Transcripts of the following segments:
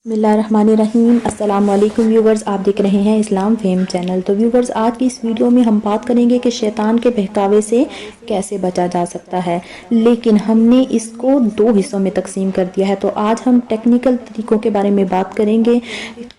बिस्मिल्लाहिर्रहमानिर्रहीम। अस्सलाम वालेकुम व्यूवर्स, आप देख रहे हैं इस्लाम फेम चैनल। तो व्यूवर्स, आज की इस वीडियो में हम बात करेंगे कि शैतान के बहकावे से कैसे बचा जा सकता है, लेकिन हमने इसको दो हिस्सों में तकसीम कर दिया है। तो आज हम टेक्निकल तरीकों के बारे में बात करेंगे,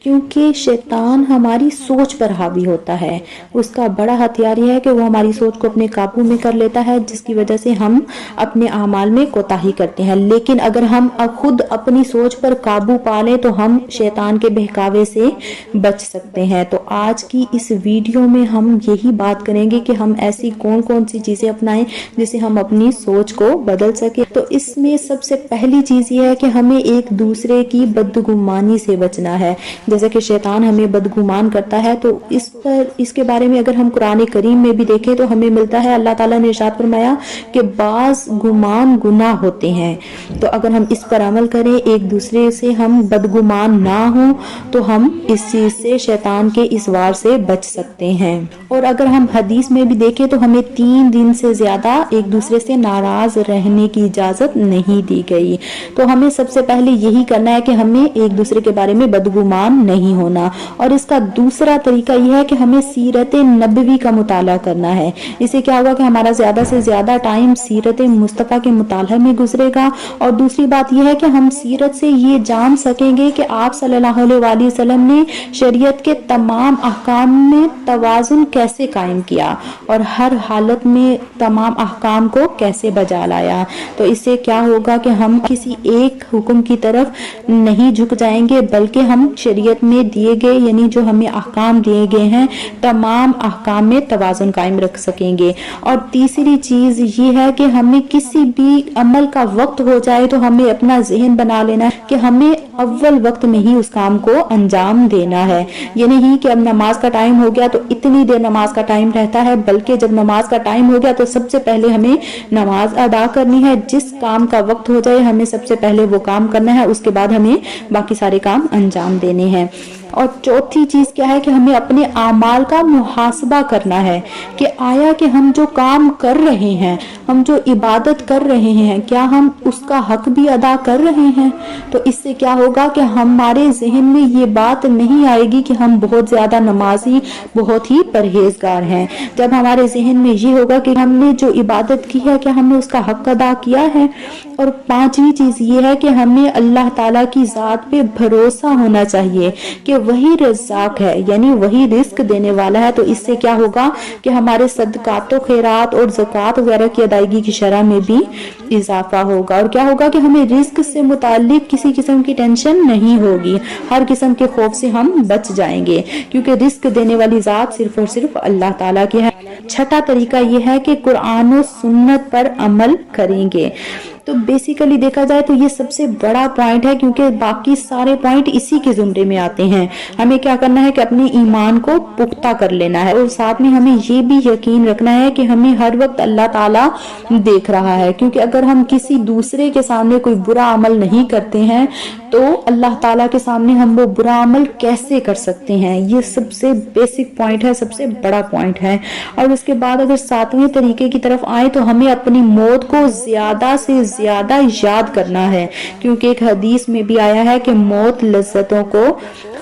क्योंकि शैतान हमारी सोच पर हावी होता है। उसका बड़ा हथियार यह है कि वो हमारी सोच को अपने काबू में कर लेता है, जिसकी वजह से हम अपने अमाल में कोताही करते हैं। लेकिन अगर हम खुद अपनी सोच पर काबू पा लें तो हम शैतान के बहकावे से बच सकते हैं। तो आज की इस वीडियो में हम यही बात करेंगे कि हम ऐसी कौन कौन सी चीजें अपनाएं जिससे हम अपनी सोच को बदल सके। तो इसमें सबसे पहली चीज ये है कि हमें एक दूसरे की बदगुमानी से बचना है। जैसे कि शैतान हमें बदगुमान करता है, तो इसके बारे में अगर हम कुरान करीम में भी देखें तो हमें मिलता है, अल्लाह ताला ने इरशाद फरमाया कि बाज गुमान गुनाह होते हैं। तो अगर हम इस पर अमल करें, एक दूसरे से हम बदगुमान ना हो, तो हम इस चीज से, शैतान के इस वार से बच सकते हैं। और अगर हम हदीस में भी देखें तो हमें 3 दिन से ज्यादा एक दूसरे से नाराज रहने की इजाजत नहीं दी गई। तो हमें सबसे पहले यही करना है कि हमें एक दूसरे के बारे में बदगुमान नहीं होना। और इसका दूसरा तरीका यह है कि हमें सीरत नबवी का मुताला करना है। इससे क्या होगा कि हमारा ज्यादा से ज्यादा टाइम सीरत मुस्तफा के मुताला में गुजरेगा। और दूसरी बात यह है कि हम सीरत से ये जान सकेंगे कि आप सल्लल्लाहु अलैहि वसल्लम ने शरीयत के तमाम अहकाम में तवाज़ुन कैसे कायम किया और हर हालत में तमाम अहकाम को कैसे बजा लाया। तो इससे क्या होगा कि हम किसी एक हुक्म की तरफ नहीं झुक जाएंगे, बल्कि हम शरीयत में दिए गए, यानी जो हमें अहकाम दिए गए हैं, तमाम अहकाम में तवाज़ुन कायम रख सकेंगे। और तीसरी चीज ये है कि हमें किसी भी अमल का वक्त हो जाए तो हमें अपना ज़हन बना लेना है कि हमें अव्वल वक्त में ही उस काम को अंजाम देना है। ये नहीं कि अब नमाज का टाइम हो गया तो इतनी देर नमाज का टाइम रहता है, बल्कि जब नमाज का टाइम हो गया तो सबसे पहले हमें नमाज अदा करनी है। जिस काम का वक्त हो जाए हमें सबसे पहले वो काम करना है, उसके बाद हमें बाकी सारे काम अंजाम देने हैं। और चौथी चीज क्या है कि हमें अपने आमाल का मुहासबा करना है कि आया कि हम जो काम कर रहे हैं, हम जो इबादत कर रहे हैं, क्या हम उसका हक भी अदा कर रहे हैं। तो इससे क्या होगा कि हमारे जहन में ये बात नहीं आएगी कि हम बहुत ज्यादा नमाजी, बहुत ही परहेजगार हैं। जब हमारे जहन में ये होगा कि हमने जो इबादत की है, क्या हमने उसका हक अदा किया है। और पांचवी चीज ये है कि हमें अल्लाह ताला की जात पे भरोसा होना चाहिए कि वही रज़्ज़ाक है, यानी वही रिस्क देने वाला है। तो इससे क्या होगा कि हमारे सदकात, खैरात और ज़कात वगैरह की अदायगी की शरह में भी इजाफा होगा। और क्या होगा कि हमें रिस्क से मुताल्लिक किसी किस्म की टेंशन नहीं होगी, हर किस्म के खौफ से हम बच जाएंगे, क्योंकि रिस्क देने वाली जात सिर्फ और सिर्फ अल्लाह ताला की है। छठा तरीका यह है कि कुरान और सुन्नत पर अमल करेंगे। तो बेसिकली देखा जाए तो ये सबसे बड़ा पॉइंट है, क्योंकि बाकी सारे पॉइंट इसी के जुमरे में आते हैं। हमें क्या करना है कि अपने ईमान को पुख्ता कर लेना है, और साथ में हमें ये भी यकीन रखना है कि हमें हर वक्त अल्लाह ताला देख रहा है। क्योंकि अगर हम किसी दूसरे के सामने कोई बुरा अमल नहीं करते हैं तो अल्लाह ताला के सामने हम वो बुरा अमल कैसे कर सकते हैं। ये सबसे बेसिक पॉइंट है, सबसे बड़ा पॉइंट है। और उसके बाद अगर सातवें तरीके की तरफ आए तो हमें अपनी मौत को ज्यादा से ज्यादा याद करना है, क्योंकि एक हदीस में भी आया है कि मौत लज्जतों को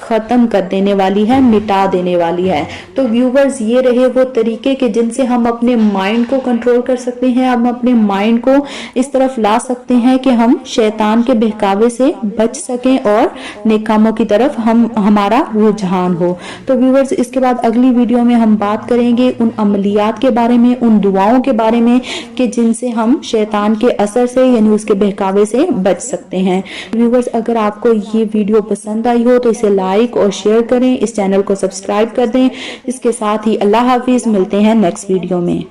खत्म कर देने वाली है, मिटा देने वाली है। तो व्यूवर्स, ये रहे वो तरीके कि जिनसे हम अपने माइंड को कंट्रोल कर सकते हैं, हम अपने माइंड को इस तरफ ला सकते हैं कि हम शैतान के बहकावे से बच सकें और नेक कामों की तरफ हमारा रुझान हो। तो व्यूवर्स, इसके बाद अगली वीडियो में हम बात करेंगे उन अमलियात के बारे में, उन दुआओं के बारे में कि जिनसे हम शैतान के असर से, यानी उसके बहकावे से बच सकते हैं। व्यूवर्स, अगर आपको ये वीडियो पसंद आई हो तो इसे लाइक और शेयर करें, इस चैनल को सब्सक्राइब कर दें। इसके साथ ही अल्लाह हाफिज, मिलते हैं नेक्स्ट वीडियो में।